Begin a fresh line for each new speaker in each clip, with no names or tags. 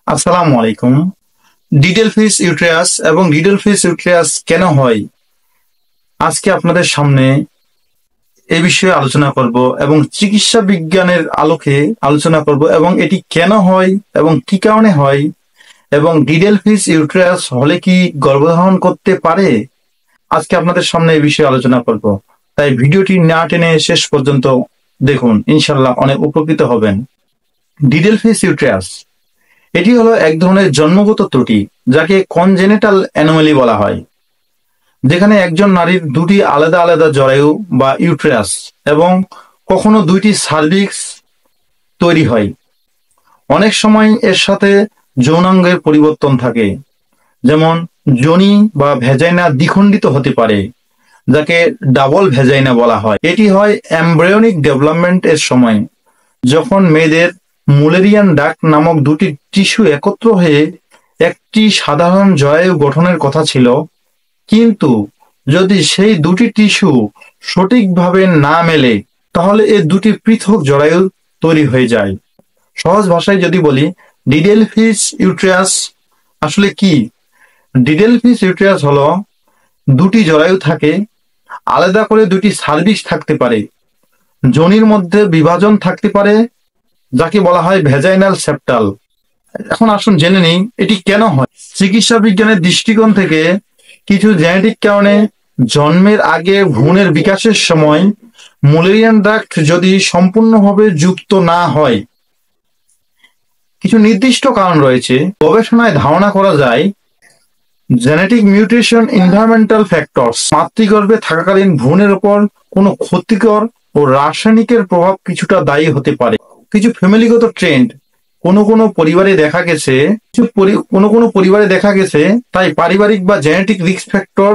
আসসালামু আলাইকুম। ডিডেলফিশ ইউটেরাস এবং ডিডেলফিশ ইউটেরাস কেন হয় আজকে আপনাদের সামনে এ বিষয়ে আলোচনা করব এবং চিকিৎসা বিজ্ঞানের আলোকে আলোচনা করব এবং এটি কেন হয় এবং কি কারণে হয় এবং ডিডেলফিশ ইউটেরাস হলে কি গর্ভধারণ করতে পারে, আজকে আপনাদের সামনে এই বিষয়ে আলোচনা করব। তাই ভিডিওটি না টেনে শেষ পর্যন্ত দেখুন, ইনশাল্লাহ অনেক উপকৃত হবেন। ডিডেলফিশ ইউটেরাস এটি হলো এক ধরনের জন্মগত ত্রুটি যাকে কনজেনিটাল অ্যানোমালি বলা হয়, যেখানে একজন নারীর দুটি আলাদা আলাদা জরায়ু বা ইউটেরাস এবং কখনো দুইটি সার্ভিক্স তৈরি হয়। অনেক সময় এর সাথে যৌনাঙ্গের পরিবর্তন থাকে, যেমন যোনি বা ভ্যাজাইনা দ্বিখণ্ডিত হতে পারে, যাকে ডাবল ভ্যাজাইনা বলা হয়। এটি হয় এমব্রায়োনিক ডেভেলপমেন্ট এর সময়, যখন মেয়েদের মুলেরিয়ান ডাক্ট নামক দুটি টিস্যু একত্র হয়ে একটি সাধারণ জরায়ু গঠনের কথা ছিল, কিন্তু যদি সেই দুটি টিস্যু সঠিকভাবে না মেলে তাহলে এ দুটি পৃথক জরায়ু তৈরি হয়ে যায়। সহজ ভাষায় যদি বলি, ডিডেলফিশ ইউটেরাস আসলে কি? ডিডেলফিশ ইউটেরাস হলো দুটি জরায়ু থাকে, আলাদা করে দুটি সার্ভিক্স থাকতে পারে, যোনির মধ্যে বিভাজন থাকতে পারে, যাকে বলা হয় ভ্যাজাইনাল সেপ্টাল। এখন আসুন জেনে নিই এটি কেন হয়। চিকিৎসা বিজ্ঞানের দৃষ্টিকোণ থেকে কিছু জেনেটিক কারণে জন্মের আগে ভ্রূণের বিকাশের সময় মুলেরিয়ান ডাক্ট যদি সম্পূর্ণভাবে যুক্ত না হয়, কিছু নির্দিষ্ট কারণ রয়েছে। গবেষণায় ধারণা করা যায় জেনেটিক মিউটেশন, এনভায়রনমেন্টাল ফ্যাক্টরস, মাতৃগর্ভে থাকাকালীন ভ্রূণের উপর কোনো ক্ষতিকর ও রাসায়নিকের প্রভাব কিছুটা দায়ী হতে পারে। কিছু ফ্যামিলিগত ট্রেন্ড কোনো পরিবারে দেখা গেছে, তাই পারিবারিক বা জেনেটিক রিস্ক ফ্যাক্টর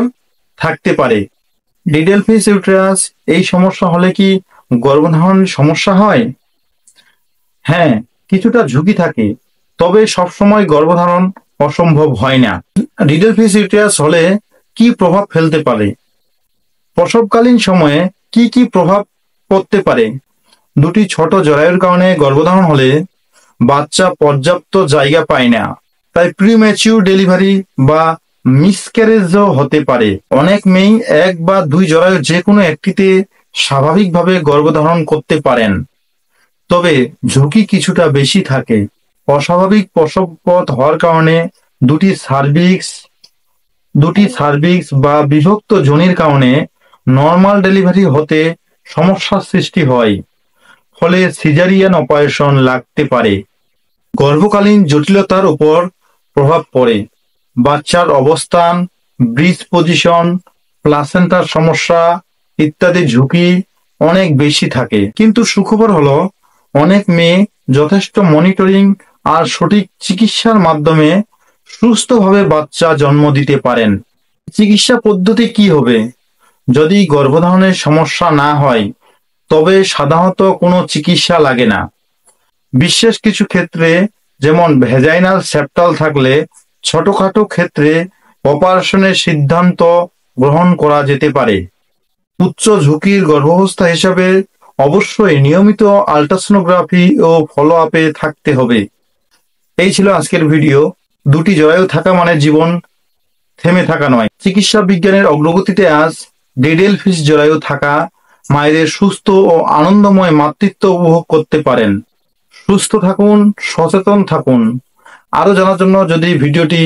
থাকতে পারে। ডিডেলফিশ ইউটেরাস এই সমস্যা হলে কি গর্ভধারণ সমস্যা হয়? হ্যাঁ, কিছুটা ঝুঁকি থাকে, তবে সবসময় গর্ভধারণ অসম্ভব হয় না। ডিডেলফিশ ইউটেরাস হলে কি প্রভাব ফেলতে পারে? প্রসবকালীন সময়ে কি কি প্রভাব পড়তে পারে? দুটি ছোট জরায়ুর কারণে গর্ভধারণ হলে বাচ্চা পর্যাপ্ত জায়গা পায় না, তাই প্রিম্যাচিউর ডেলিভারি বা মিসক্যারেজও হতে পারে। অনেক মেয়ে এক বা দুই জরায়ু যে কোনো একটিতে স্বাভাবিকভাবে গর্ভধারণ করতে পারেন, তবে ঝুঁকি কিছুটা বেশি থাকে। অস্বাভাবিক প্রসবপথ হওয়ার কারণে দুটি সার্ভিক্স বা বিভক্ত যোনির কারণে নর্মাল ডেলিভারি হতে সমস্যার সৃষ্টি হয়, ফলে সিজারিয়ান অপারেশন লাগতে পারে। গর্ভকালীন জটিলতার উপর প্রভাব পড়ে। বাচ্চার অবস্থান, ব্রিজ পজিশন, প্লাসেন্টার সমস্যা ইত্যাদি ঝুঁকি অনেক বেশি থাকে। কিন্তু সুখবর হলো, অনেক মেয়ে যথেষ্ট মনিটরিং আর সঠিক চিকিৎসার মাধ্যমে সুস্থভাবে বাচ্চা জন্ম দিতে পারেন। চিকিৎসা পদ্ধতি কি হবে? যদি গর্ভধারণের সমস্যা না হয় তবে সাধারণত কোনো চিকিৎসা লাগে না। বিশেষ কিছু ক্ষেত্রে, যেমন ভ্যাজাইনাল সেপ্টাল থাকলে, ছোটখাটো ক্ষেত্রে অপারেশনের সিদ্ধান্ত গ্রহণ করা যেতে পারে। উচ্চ ঝুঁকির গর্ভাবস্থা হিসাবে অবশ্যই নিয়মিত আল্ট্রাসোনোগ্রাফি ও ফলো আপে থাকতে হবে। এই ছিল আজকের ভিডিও। দুটি জরায়ু থাকা মানে জীবন থেমে থাকা নয়। চিকিৎসা বিজ্ঞানের অগ্রগতিতে আজ ডিডেলফিশ জরায়ু থাকা মায়েদের সুস্থ ও আনন্দময় মাতৃত্ব উপভোগ করতে পারেন। সুস্থ থাকুন, সচেতন থাকুন। আরো জানার জন্য যদি ভিডিওটি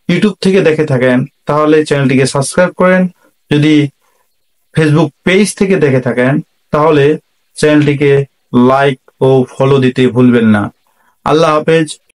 ইউটিউব থেকে দেখে থাকেন তাহলে চ্যানেলটিকে সাবস্ক্রাইব করেন। যদি ফেসবুক পেজ থেকে দেখে থাকেন তাহলে চ্যানেলটিকে লাইক ও ফলো দিতে ভুলবেন না। আল্লাহ হাফেজ।